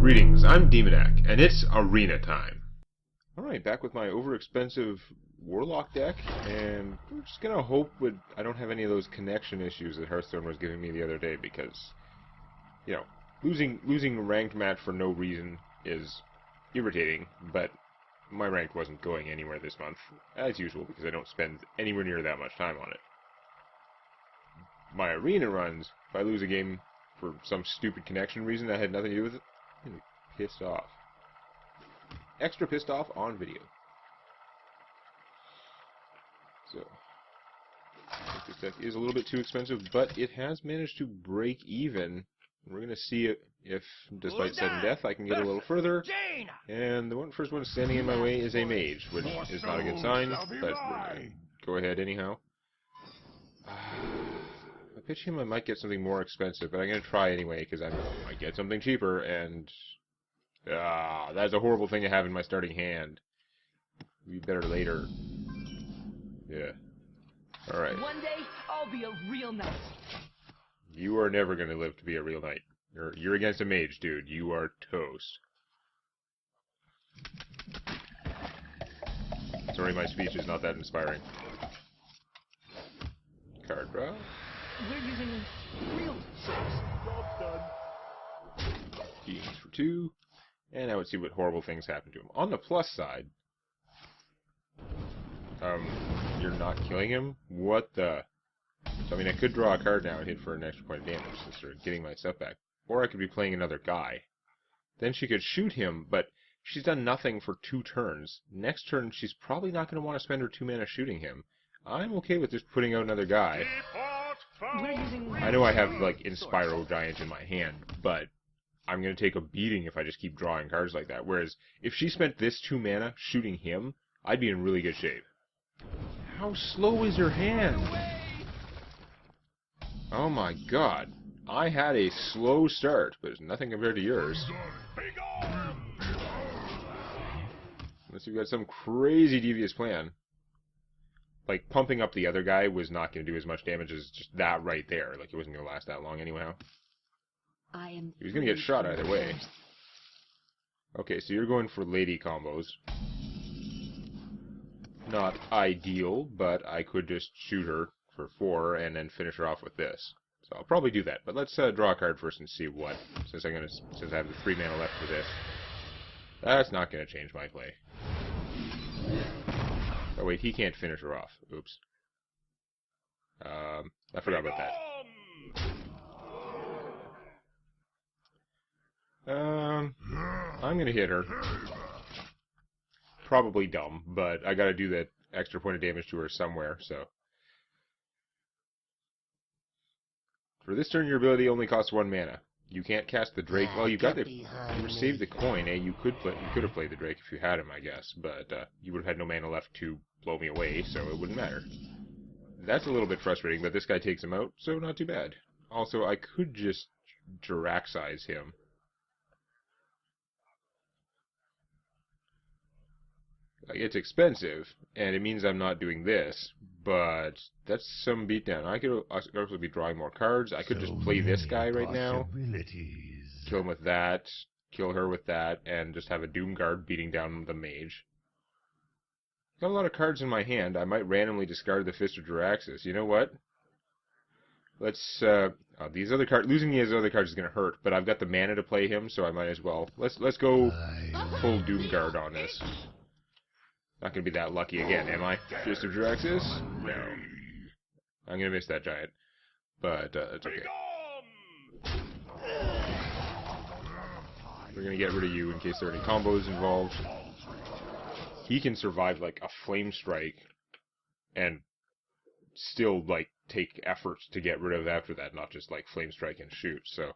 Greetings, I'm Demonac, and it's arena time. Alright, back with my overexpensive Warlock deck, and we're just gonna hope I don't have any of those connection issues that Hearthstone was giving me the other day, because, you know, losing a ranked match for no reason is irritating, but my rank wasn't going anywhere this month, as usual, because I don't spend anywhere near that much time on it. My arena runs, if I lose a game for some stupid connection reason that had nothing to do with it, I'm really pissed off. Extra pissed off on video. So, I think this deck is a little bit too expensive, but it has managed to break even. We're going to see if, despite sudden death, I can get a little further. And the first one standing in my way is a mage, which is not a good sign, but we're going to go ahead anyhow. If I pitch him, I might get something more expensive, but I'm going to try anyway, because I might get something cheaper, and that's a horrible thing to have in my starting hand. Be better later. Yeah. Alright. One day, I'll be a real knight. You are never going to live to be a real knight. You're against a mage, dude. You are toast. Sorry, my speech is not that inspiring. Card draw. We're using real source. Job done. Games for 2. And I would see what horrible things happen to him. On the plus side, you're not killing him? What the? So, I mean, I could draw a card now and hit for an extra point of damage to start getting my stuff back. Or I could be playing another guy. Then she could shoot him, but she's done nothing for 2 turns. Next turn, she's probably not going to want to spend her 2 mana shooting him. I'm okay with just putting out another guy. I know I have, like, Inspiro Giant in my hand, but I'm going to take a beating if I just keep drawing cards like that. Whereas, if she spent this 2 mana shooting him, I'd be in really good shape. How slow is her hand? Oh my god. I had a slow start, but it's nothing compared to yours. Unless you've got some crazy devious plan. Like, pumping up the other guy was not going to do as much damage as just that right there. Like, it wasn't going to last that long anyhow. He was going to get shot either way. Okay, so you're going for lady combos. Not ideal, but I could just shoot her for 4 and then finish her off with this. So I'll probably do that. But let's draw a card first and see what. Since I have the 3 mana left for this, that's not going to change my play. Oh wait, he can't finish her off. Oops. I forgot about that. I'm gonna hit her. Probably dumb, but I gotta do that extra point of damage to her somewhere, so. For this turn, your ability only costs 1 mana. You can't cast the Drake. Well, you saved the coin, eh? You could have played the Drake if you had him, I guess, but you would have had no mana left to blow me away, so it wouldn't matter. That's a little bit frustrating, but this guy takes him out, so not too bad. Also, I could just Jiraxize him. Like, it's expensive, and it means I'm not doing this, but that's some beatdown. I could also be drawing more cards. I could just play this guy right now, kill him with that, kill her with that, and just have a Doomguard beating down the mage. Got a lot of cards in my hand. I might randomly discard the Fist of Jiraxis. You know what? Let's, these other cards, losing these other cards is going to hurt, but I've got the mana to play him, so I might as well. Let's go full Doomguard on this. Not going to be that lucky again, am I? Fist of Jiraxis? No. I'm going to miss that giant. But, it's okay. We're going to get rid of you in case there are any combos involved. He can survive, like, a Flame Strike and still, like, take efforts to get rid of after that, not just, like, Flame Strike and shoot. So,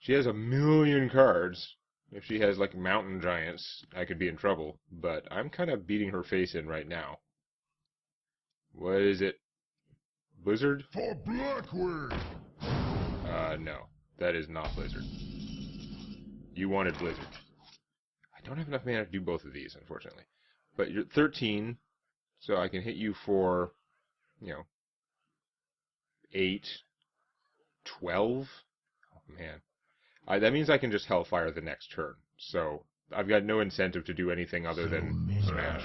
she has a million cards. If she has, like, mountain giants, I could be in trouble. But I'm kind of beating her face in right now. What is it? Blizzard? For Blackwood! No. That is not Blizzard. You wanted Blizzard. I don't have enough mana to do both of these, unfortunately. But you're 13, so I can hit you for, 8, 12? Oh, man. That means I can just Hellfire the next turn. So I've got no incentive to do anything other than smash,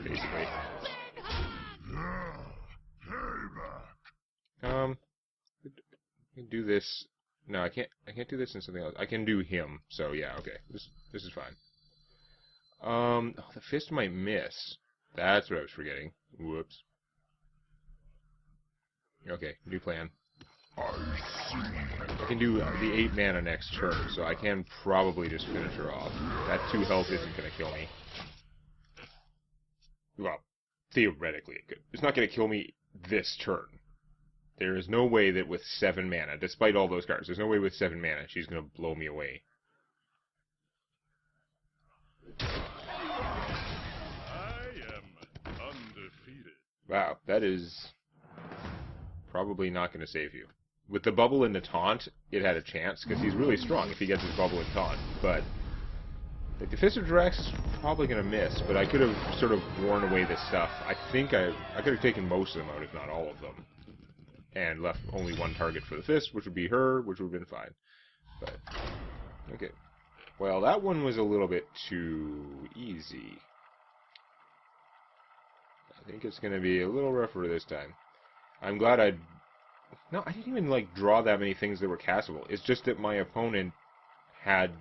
basically. I can do this. No, I can't. I can't do this in something else. I can do him. So yeah, okay. This is fine. Oh, the fist might miss. That's what I was forgetting. Whoops. Okay, new plan. I can do the 8 mana next turn, so I can probably just finish her off. That 2 health isn't going to kill me. Well, theoretically it could. It's not going to kill me this turn. There is no way that with 7 mana, despite all those cards, there's no way with 7 mana she's going to blow me away. I am undefeated. Wow, that is probably not going to save you. With the bubble and the taunt, it had a chance, because he's really strong if he gets his bubble and taunt. But like, the Fist of Drax is probably going to miss, but I could have sort of worn away this stuff. I think I could have taken most of them out, if not all of them. And left only one target for the Fist, which would be her, which would have been fine. But, okay. Well, that one was a little bit too easy. I think it's going to be a little rougher this time. I'm glad No, I didn't even, like, draw that many things that were castable. It's just that my opponent had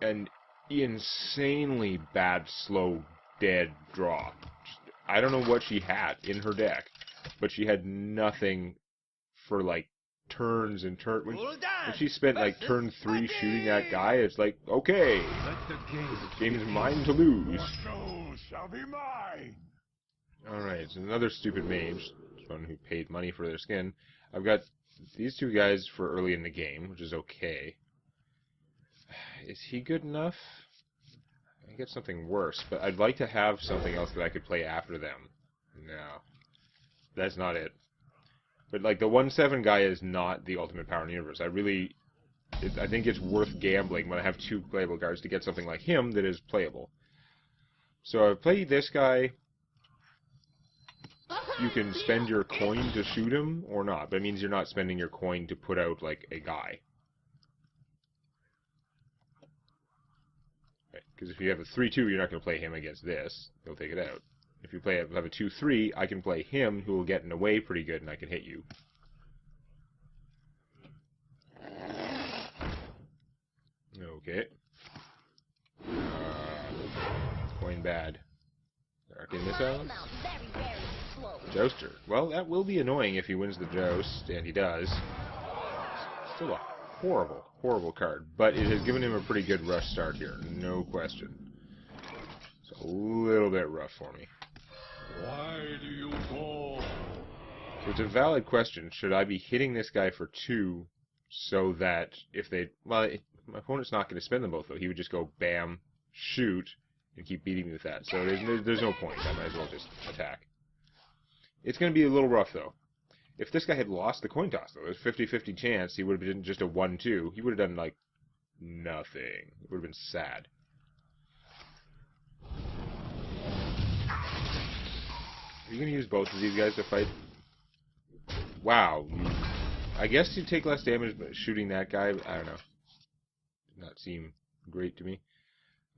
an insanely bad, slow, dead draw. I don't know what she had in her deck, but she had nothing for, like, turns and turns. When she spent, like, turn 3 shooting that guy, it's like, okay, this game is mine to lose. Show shall be mine. Alright, it's another stupid mage, someone who paid money for their skin. I've got these 2 guys for early in the game, which is okay. Is he good enough? I get something worse, but I'd like to have something else that I could play after them. No. That's not it. But, like, the 1/7 guy is not the ultimate power in the universe. I think it's worth gambling when I have 2 playable cards to get something like him that is playable. So I play this guy. You can spend your coin to shoot him or not, but it means you're not spending your coin to put out, like, a guy. Because if you have a 3/2, you're not going to play him against this. He'll take it out. If you have a 2/3, I can play him, who will get in the way pretty good, and I can hit you. Okay. Coin bad. Arcane Missiles. Jouster. Well, that will be annoying if he wins the joust, and he does. Still a horrible, horrible card, but it has given him a pretty good rush start here, no question. It's a little bit rough for me. Why do you fall? So it's a valid question. Should I be hitting this guy for 2 so that if they... Well, my opponent's not going to spend them both, though. He would just go bam, shoot, and keep beating me with that. So there's no point. I might as well just attack. It's going to be a little rough, though. If this guy had lost the coin toss, though, there's a 50-50 chance he would have been just a 1/2. He would have done, like, nothing. It would have been sad. Are you going to use both of these guys to fight? Wow. I guess you take less damage but shooting that guy. I don't know. Did not seem great to me.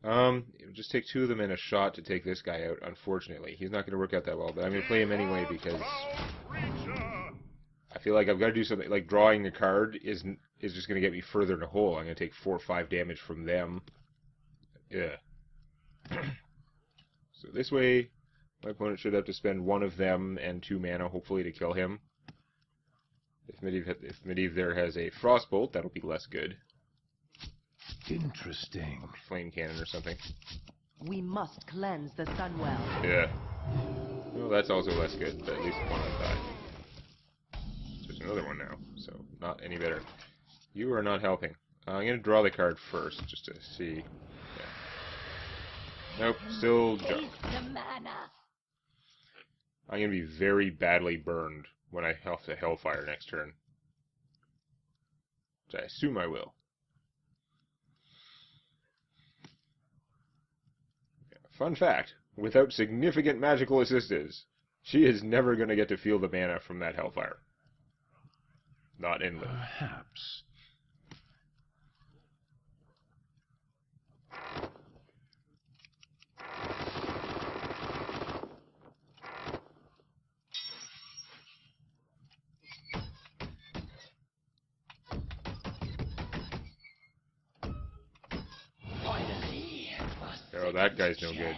It would just take 2 of them and a shot to take this guy out, unfortunately. He's not going to work out that well, but I'm going to play him anyway because I feel like I've got to do something. Like, drawing the card is just going to get me further in a hole. I'm going to take 4 or 5 damage from them. Yeah. So this way, my opponent should have to spend 1 of them and 2 mana, hopefully, to kill him. If Medivh there has a Frostbolt, that'll be less good. Interesting. Flame Cannon or something. We must cleanse the Sunwell. Yeah. Well, that's also less good, but at least one will die. There's another one now, so not any better. You are not helping. I'm going to draw the card first, just to see. Yeah. Nope, still junk. I'm going to be very badly burned when I have to Hellfire next turn. Which I assume I will. Fun fact, without significant magical assistance, she is never going to get to feel the mana from that Hellfire. Not in Live. Perhaps. Oh, that guy's no good.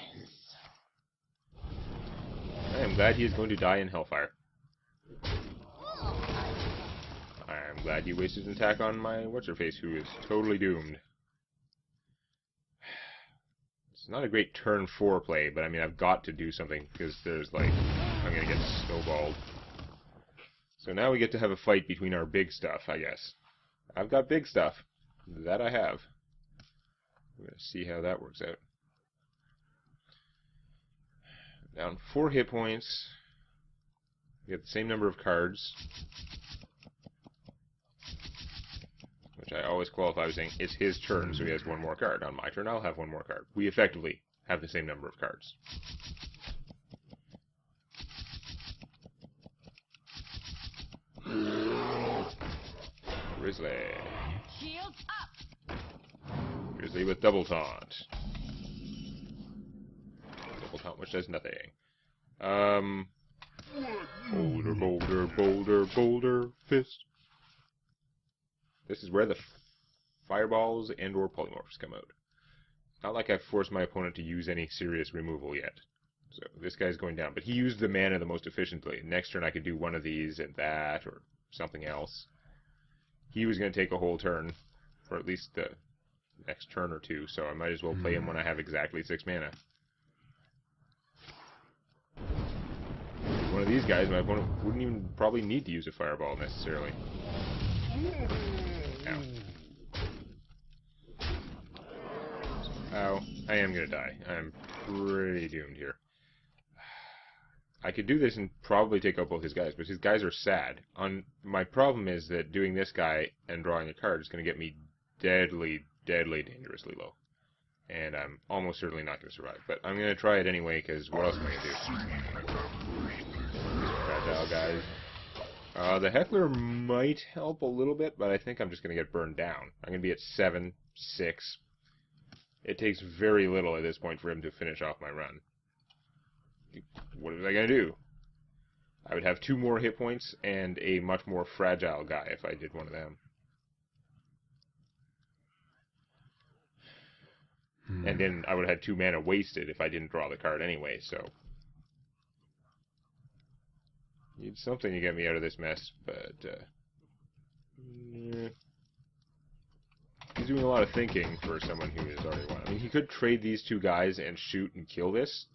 I am glad he is going to die in Hellfire. I am glad you wasted an attack on my what's-her-face, who is totally doomed. It's not a great turn 4 play, but I mean, I've got to do something, because there's like, I'm gonna get snowballed. So now we get to have a fight between our big stuff, I guess. I've got big stuff. That I have. We're gonna see how that works out. Down 4 hit points. We have the same number of cards. Which I always qualify with saying, it's his turn, so he has 1 more card. On my turn, I'll have 1 more card. We effectively have the same number of cards. Grizzly. Shields up. Grizzly with double taunt. Double taunt, which does nothing. Boulder, boulder, boulder, boulder, fist. This is where the fireballs and or polymorphs come out. Not like I've forced my opponent to use any serious removal yet. So this guy's going down. But he used the mana the most efficiently. Next turn I could do one of these and that, or something else. He was going to take a whole turn, for at least the next turn or 2, so I might as well play him when I have exactly 6 mana. One of these guys, my opponent wouldn't even probably need to use a fireball necessarily. Ow. Ow. I am going to die. I'm pretty doomed here. I could do this and probably take out both his guys, but his guys are sad. My problem is that doing this guy and drawing a card is going to get me deadly, deadly dangerously low. And I'm almost certainly not going to survive. But I'm going to try it anyway, because what else am I going to do? Fragile guys. The Heckler might help a little bit, but I think I'm just going to get burned down. I'm going to be at 7, 6. It takes very little at this point for him to finish off my run. What was I going to do? I would have 2 more hit points and a much more fragile guy if I did one of them. And then I would have had 2 mana wasted if I didn't draw the card anyway, so... Need something to get me out of this mess, but... He's doing a lot of thinking for someone who has already won. I mean, he could trade these 2 guys and shoot and kill this.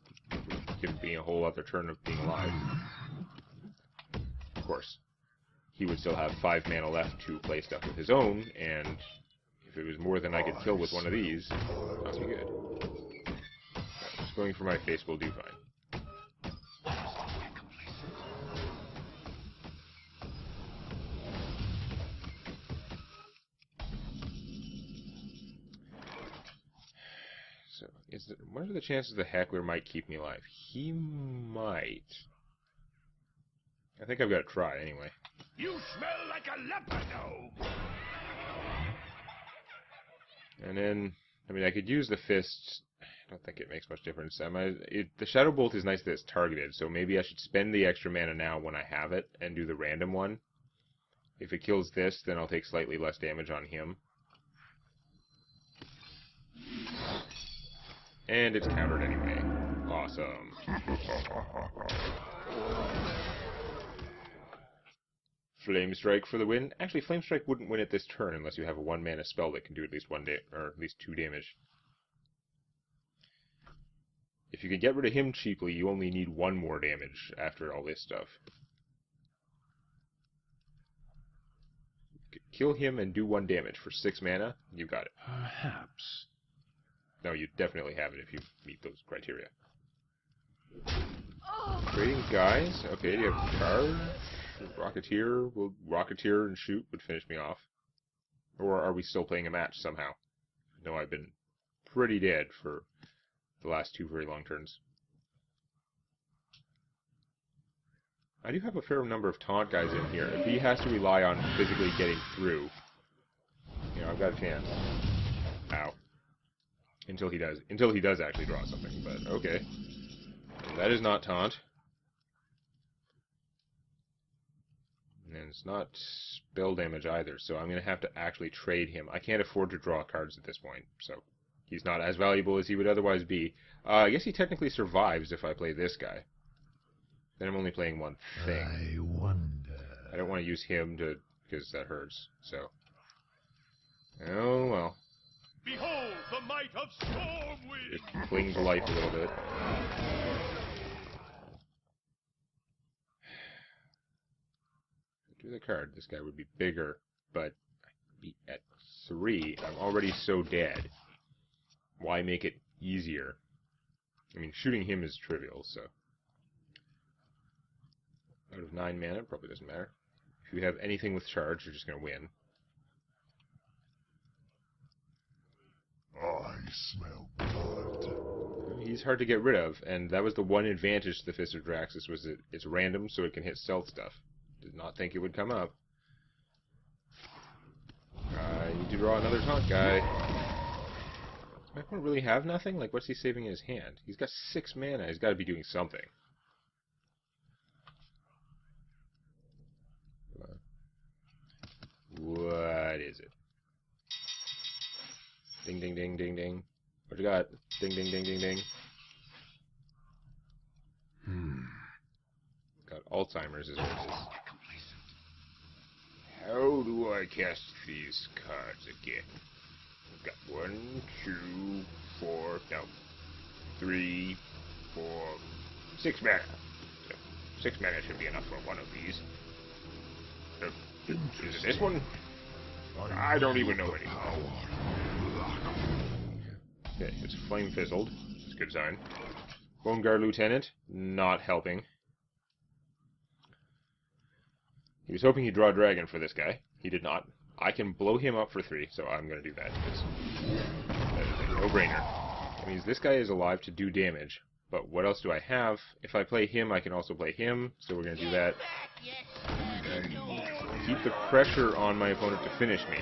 Give me a whole other turn of being alive. Of course, he would still have 5 mana left to play stuff with his own, and if it was more than I could kill with one of these, not be good. Just going for my face will do fine. So, what are the chances the Heckler might keep me alive? He might. I think I've got to try anyway. You smell like a leper gnome! And then, I mean, I could use the fists. I don't think it makes much difference. The Shadow Bolt is nice that it's targeted, so maybe I should spend the extra mana now when I have it and do the random one. If it kills this, then I'll take slightly less damage on him. And it's countered anyway. Awesome. Flame Strike for the win. Actually, Flame Strike wouldn't win at this turn unless you have a 1 mana spell that can do at least 1 or at least 2 damage. If you can get rid of him cheaply, you only need 1 more damage after all this stuff. Kill him and do 1 damage for 6 mana, you got it. Perhaps. No, you definitely have it if you meet those criteria. Trading guys? Okay, you have card. Rocketeer. Well, Rocketeer and shoot would finish me off. Or are we still playing a match somehow? No, I've been pretty dead for the last 2 very long turns. I do have a fair number of taunt guys in here. If he has to rely on physically getting through, you know, I've got a chance. Ow. Until he does actually draw something, but okay. That is not taunt. And it's not spell damage either, so I'm going to have to actually trade him. I can't afford to draw cards at this point, so He's not as valuable as he would otherwise be. I guess he technically survives if I play this guy. Then I'm only playing one thing. I wonder. I don't want to use him because that hurts. So, oh well. Behold the might of Stormwind! Just cling to life a little bit. Do the card. This guy would be bigger, but I'd be at 3. I'm already so dead. Why make it easier? I mean, shooting him is trivial, so. Out of 9 mana, probably doesn't matter. If you have anything with charge, you're just going to win. I smell blood. He's hard to get rid of, and that was the one advantage to the Fist of Draxus, was that it's random, so it can hit stealth stuff. Did not think it would come up. I need to draw another taunt guy. My opponent really have nothing? Like, what's he saving in his hand? He's got 6 mana. He's got to be doing something. Come on. What is it? Ding, ding, ding, ding, ding. What you got? Ding, ding, ding, ding, ding. Got Alzheimer's is what it is. How do I cast these cards again? I've got 1, 2, 4, no, 3, 4, 6 mana. So 6 mana should be enough for one of these. Is it this one? I don't even know anymore. Okay, it's Flame Fizzled. It's a good sign. Bone Guard Lieutenant, not helping. He was hoping he'd draw a dragon for this guy. He did not. I can blow him up for 3, so I'm going to do that. That is a no-brainer. That means this guy is alive to do damage. But what else do I have? If I play him, I can also play him, so we're going to do that. And keep the pressure on my opponent to finish me.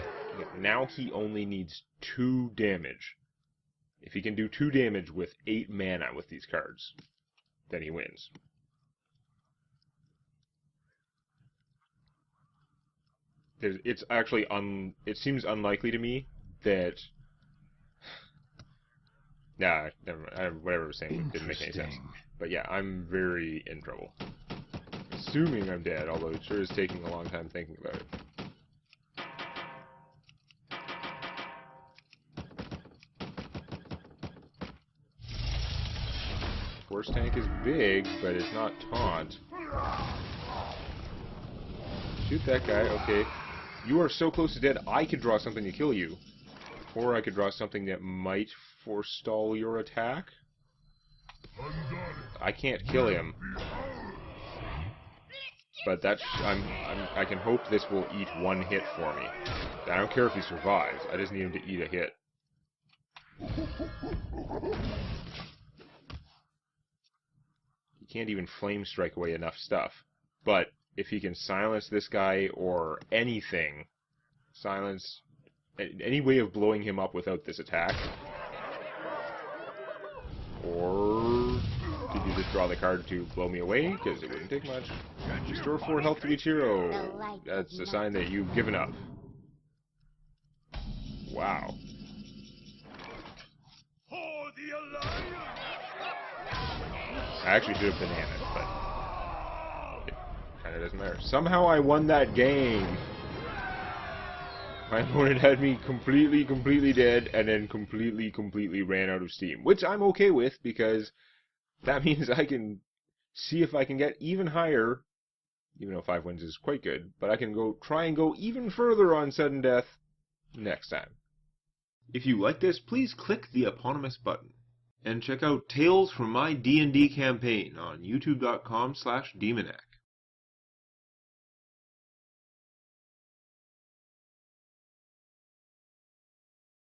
Now he only needs 2 damage. If he can do 2 damage with 8 mana with these cards, then he wins. It's actually it seems unlikely to me that. Nah, never mind. Whatever I was saying didn't make any sense. But yeah, I'm very in trouble. Assuming I'm dead, although it sure is taking a long time thinking about it. Force tank is big, but it's not taunt. Shoot that guy, okay. You are so close to dead, I could draw something to kill you. Or I could draw something that might forestall your attack. I can't kill him. But that's I can hope this will eat 1 hit for me. I don't care if he survives, I just need him to eat a hit. He can't even flame strike away enough stuff. But if he can silence this guy or anything, silence any way of blowing him up without this attack, or did you just draw the card to blow me away? Because it wouldn't take much. Restore 4 health to each hero. That's a sign that you've given up. Wow. I actually should have bananas, but it kind of doesn't matter. Somehow I won that game. My opponent had me completely dead, and then completely ran out of steam. Which I'm okay with, because that means I can see if I can get even higher, even though 5 wins is quite good, but I can try and go even further on sudden death next time. If you like this, please click the eponymous button. And check out Tales from my D&D campaign on youtube.com/Demonac.